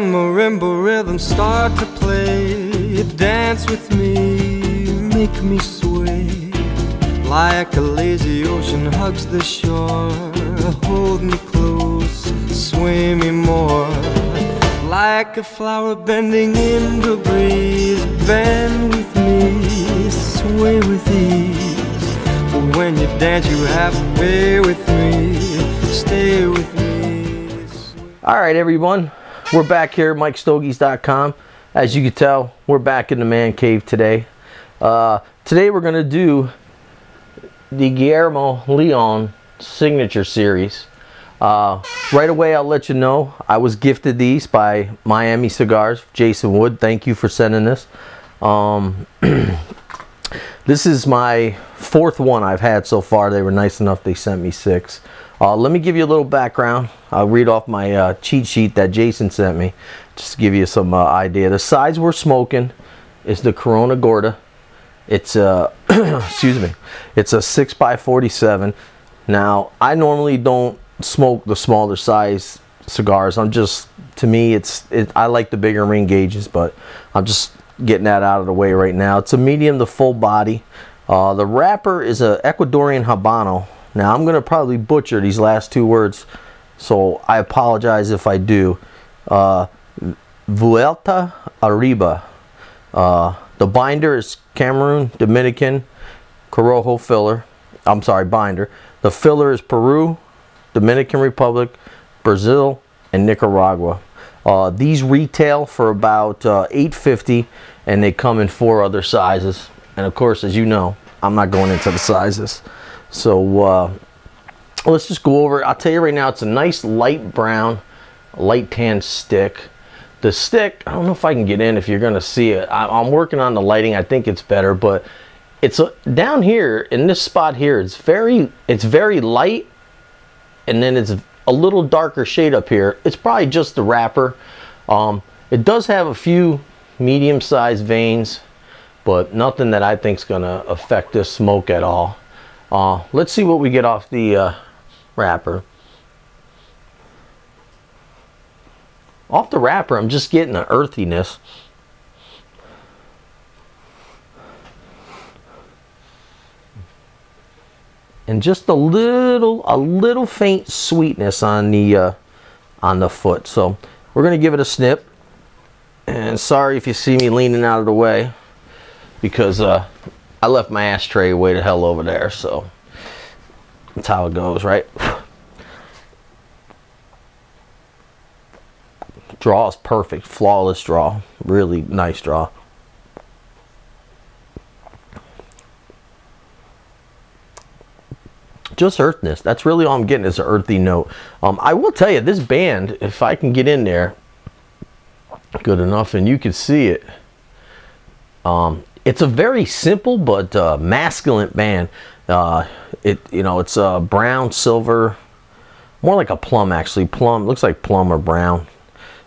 when marimba rhythms start to play, dance with me, make me sway. Like a lazy ocean hugs the shore, hold me close, sway me more. Like a flower bending in the breeze, bend with me, sway with ease. But when you dance you have to stay with me, stay with me. Alright everyone, we're back here at MikesStogies.com. As you can tell, we're back in the man cave today. Today we're going to do the Guillermo Leon signature series. Right away I'll let you know I was gifted these by Miami Cigars. Jason Wood, thank you for sending this. This is my fourth one I've had so far. They were nice enough, they sent me 6. Let me give you a little background. I'll read off my cheat sheet that Jason sent me just to give you some idea. The size we're smoking is the Corona Gorda. It's excuse me, it's a 6x47. Now I normally don't smoke the smaller size cigars. To me I like the bigger ring gauges, but I'm just getting that out of the way right now. It's a medium to full body. The wrapper is a Ecuadorian Habano. Now I'm gonna probably butcher these last 2 words, so I apologize if I do. Vuelta Arriba. The binder is Cameroon, Dominican, Corojo filler. I'm sorry, binder. The filler is Peru, Dominican Republic, Brazil, and Nicaragua. These retail for about $8.50, and they come in 4 other sizes. And of course, as you know, I'm not going into the sizes. So let's just go over it. I'll tell you right now, it's a nice light brown, light tan stick. The stick, I don't know if I can get in if you're going to see it. I'm working on the lighting. I think it's better, but it's down here in this spot here. It's very light, and then it's a little darker shade up here. It's probably just the wrapper. It does have a few medium-sized veins, but nothing that I think is going to affect this smoke at all. Let's see what we get off the wrapper. Off the wrapper, I'm just getting the earthiness. And just a little faint sweetness on the foot. So we're gonna give it a snip. And sorry if you see me leaning out of the way, because I left my ashtray way the hell over there. So that's how it goes, right? Draw is perfect, flawless draw, really nice draw. Just earthiness. That's really all I'm getting, is an earthy note. I will tell you, this band, if I can get in there good enough and you can see it, it's a very simple but masculine band. It's a brown, silver, more like a plum actually. Plum, looks like plum or brown.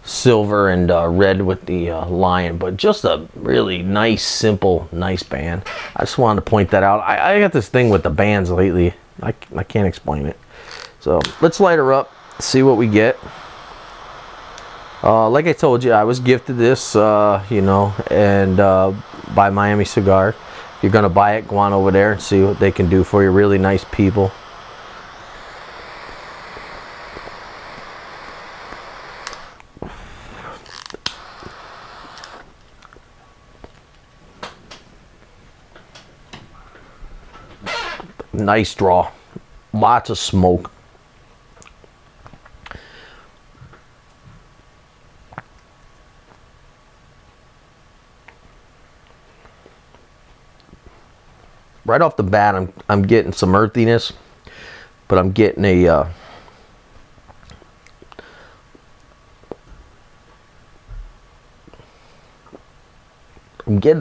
Silver and red with the lion, but just a really nice, simple, nice band. I just wanted to point that out. I got this thing with the bands lately. I can't explain it. So let's light her up, see what we get. Like I told you, I was gifted this, by Miami Cigar. If you're gonna buy it, go on over there and see what they can do for you. Really nice people. Nice draw, lots of smoke. Right off the bat, I'm getting some earthiness, but I'm getting a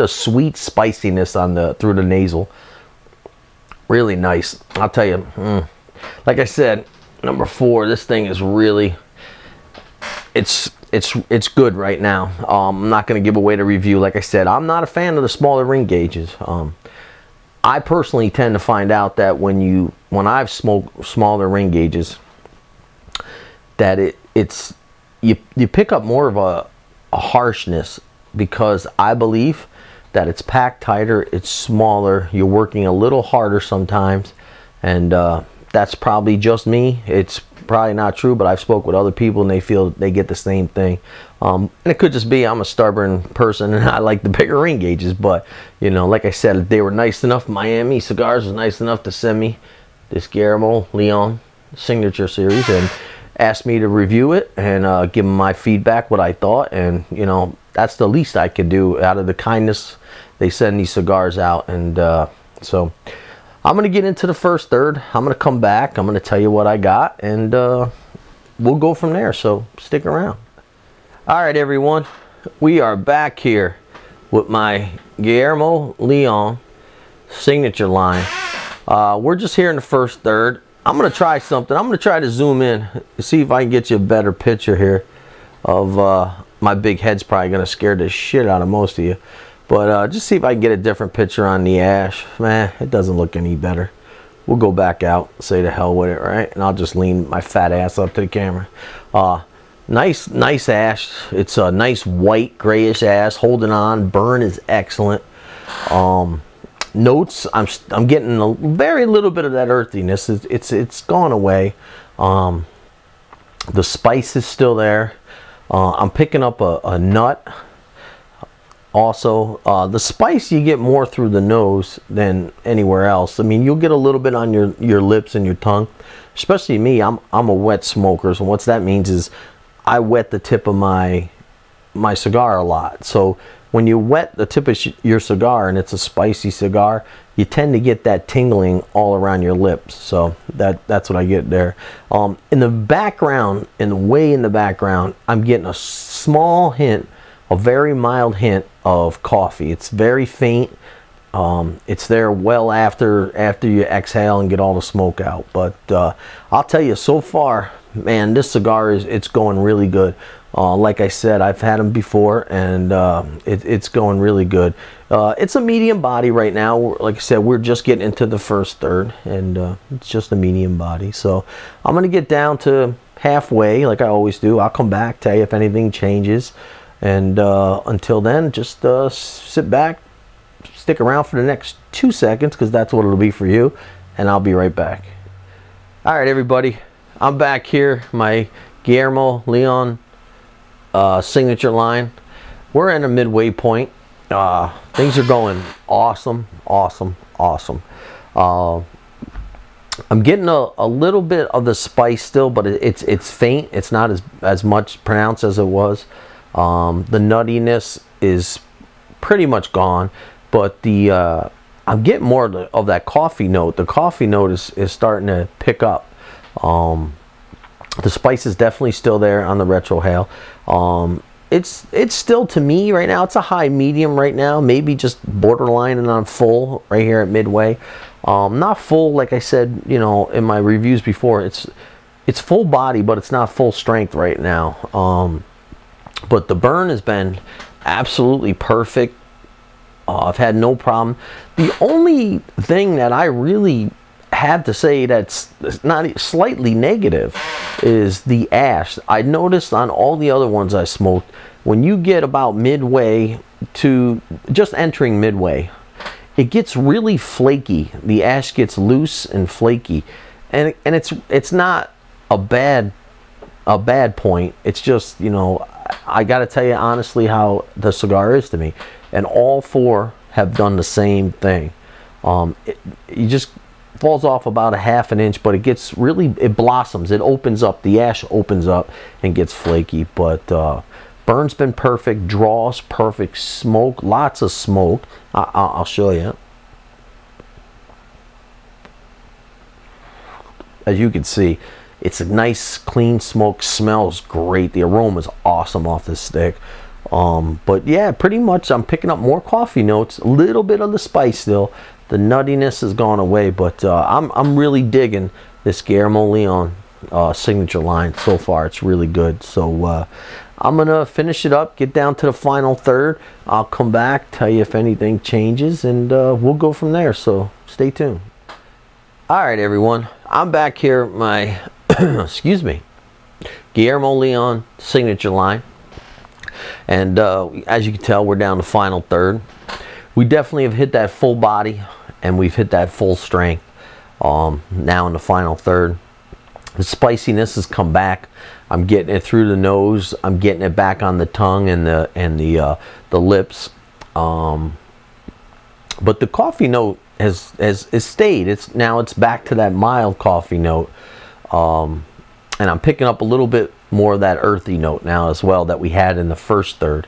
sweet spiciness on through the nasal. Really nice. I'll tell you, like I said, number 4, this thing is really, it's good right now. I'm not going to give away the review. Like I said, I'm not a fan of the smaller ring gauges. I personally tend to find out that when I've smoked smaller ring gauges, that it's you pick up more of a harshness, because I believe that it's packed tighter, it's smaller, you're working a little harder sometimes, and that's probably just me. It's probably not true, but I've spoke with other people and they feel they get the same thing. And it could just be I'm a stubborn person and I like the bigger ring gauges, but you know, like I said, they were nice enough. Miami Cigars was nice enough to send me this Guillermo Leon signature series and asked me to review it and give them my feedback, what I thought, and you know, that's the least I could do out of the kindness they send these cigars out. And so I'm going to get into the first third. I'm going to come back. I'm going to tell you what I got, and we'll go from there. So stick around. All right, everyone. We are back here with my Guillermo Leon signature line. We're just here in the first third. I'm going to try something. I'm going to try to zoom in to see if I can get you a better picture here of my big head's probably going to scare the shit out of most of you. But just see if I can get a different picture on the ash. Man, it doesn't look any better. We'll go back out, say the hell with it, right? And I'll just lean my fat ass up to the camera. Nice ash. It's a nice white grayish ash, holding on. Burn is excellent. Notes, I'm getting a very little bit of that earthiness. It's gone away. The spice is still there. I'm picking up a nut. Also, the spice you get more through the nose than anywhere else. I mean, you'll get a little bit on your lips and your tongue. Especially me, I'm a wet smoker, so what that means is I wet the tip of my cigar a lot. So when you wet the tip of your cigar and it's a spicy cigar, you tend to get that tingling all around your lips. So that's what I get there. In the background, way in the background, I'm getting a small hint, a very mild hint of coffee. It's very faint. It's there well after you exhale and get all the smoke out. But I'll tell you, so far, man, this cigar it's going really good. Like I said, I've had them before, and it's going really good. It's a medium body right now. Like I said, we're just getting into the first third, and it's just a medium body. So I'm gonna get down to halfway, like I always do. I'll come back, tell you if anything changes. And until then, just sit back, stick around for the next 2 seconds, because that's what it'll be for you, and I'll be right back. All right, everybody, I'm back here, my Guillermo Leon signature line. We're in a midway point. Things are going awesome. I'm getting a little bit of the spice still, but it's faint. It's not as much pronounced as it was. The nuttiness is pretty much gone, but I'm getting more of that coffee note. The coffee note is starting to pick up. The spice is definitely still there on the retrohale. It's still, to me right now, it's a high medium right now, maybe just borderline and on full right here at midway. Not full, like I said, you know, in my reviews before. It's full body, but it's not full strength right now. But the burn has been absolutely perfect. I've had no problem. The only thing that I really have to say that's not slightly negative is the ash. I noticed on all the other ones I smoked, when you get about midway to just entering midway, it gets really flaky. The ash gets loose and flaky, and it's not a bad point. It's just, you know, I got to tell you honestly how the cigar is to me, and all four have done the same thing. You just falls off about a ½ inch, but it blossoms, it opens up, the ash opens up and gets flaky. But burn's been perfect, draws perfect, smoke, lots of smoke. I'll show you. As you can see, it's a nice clean smoke, smells great, the aroma is awesome off this stick. But yeah, pretty much I'm picking up more coffee notes, a little bit of the spice still. The nuttiness has gone away, but I'm really digging this Guillermo Leon signature line so far. It's really good. So I'm gonna finish it up, get down to the final third. I'll come back, tell you if anything changes, and we'll go from there. So stay tuned. All right, everyone, I'm back here, my excuse me, Guillermo Leon signature line. And as you can tell, we're down to final third. We definitely have hit that full body, and we've hit that full strength. Now in the final third, the spiciness has come back. I'm getting it through the nose. I'm getting it back on the tongue and the lips. But the coffee note has stayed. It's back to that mild coffee note. And I'm picking up a little bit more of that earthy note now as well that we had in the first third.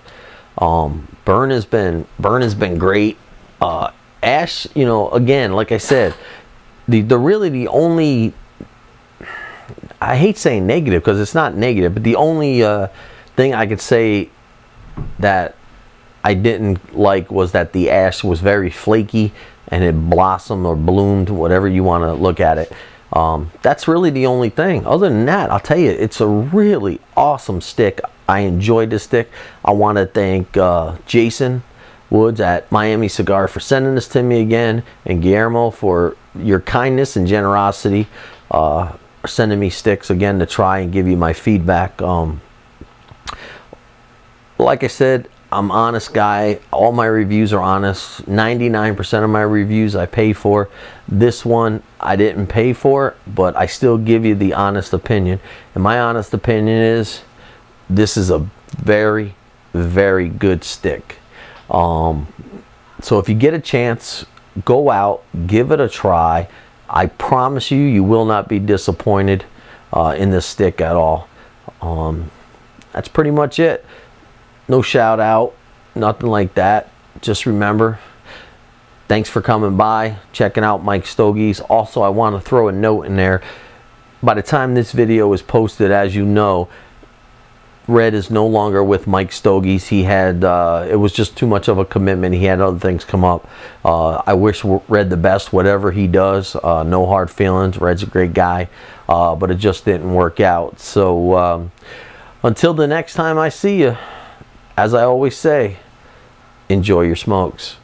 Burn has been great. Ash, you know, again, like I said, the only, I hate saying negative because it's not negative, but the only thing I could say that I didn't like was that the ash was very flaky and it blossomed or bloomed, whatever you want to look at it. That's really the only thing. Other than that, I'll tell you, it's a really awesome stick. I enjoyed this stick. I want to thank Jason Woods at Miami Cigar for sending this to me again, and Guillermo for your kindness and generosity, sending me sticks again to try and give you my feedback. Like I said, I'm an honest guy. All my reviews are honest. 99% of my reviews I pay for. This one I didn't pay for, but I still give you the honest opinion. And my honest opinion is this is a very, very good stick. So if you get a chance, go out, give it a try. I promise you, you will not be disappointed in this stick at all. That's pretty much it. No shout out, nothing like that. Just remember, thanks for coming by, checking out MikesStogies. Also, I want to throw a note in there. By the time this video is posted, as you know, Red is no longer with MikesStogies. He had, it was just too much of a commitment. He had other things come up. I wish Red the best, whatever he does. No hard feelings. Red's a great guy, but it just didn't work out. So until the next time I see you, as I always say, enjoy your smokes.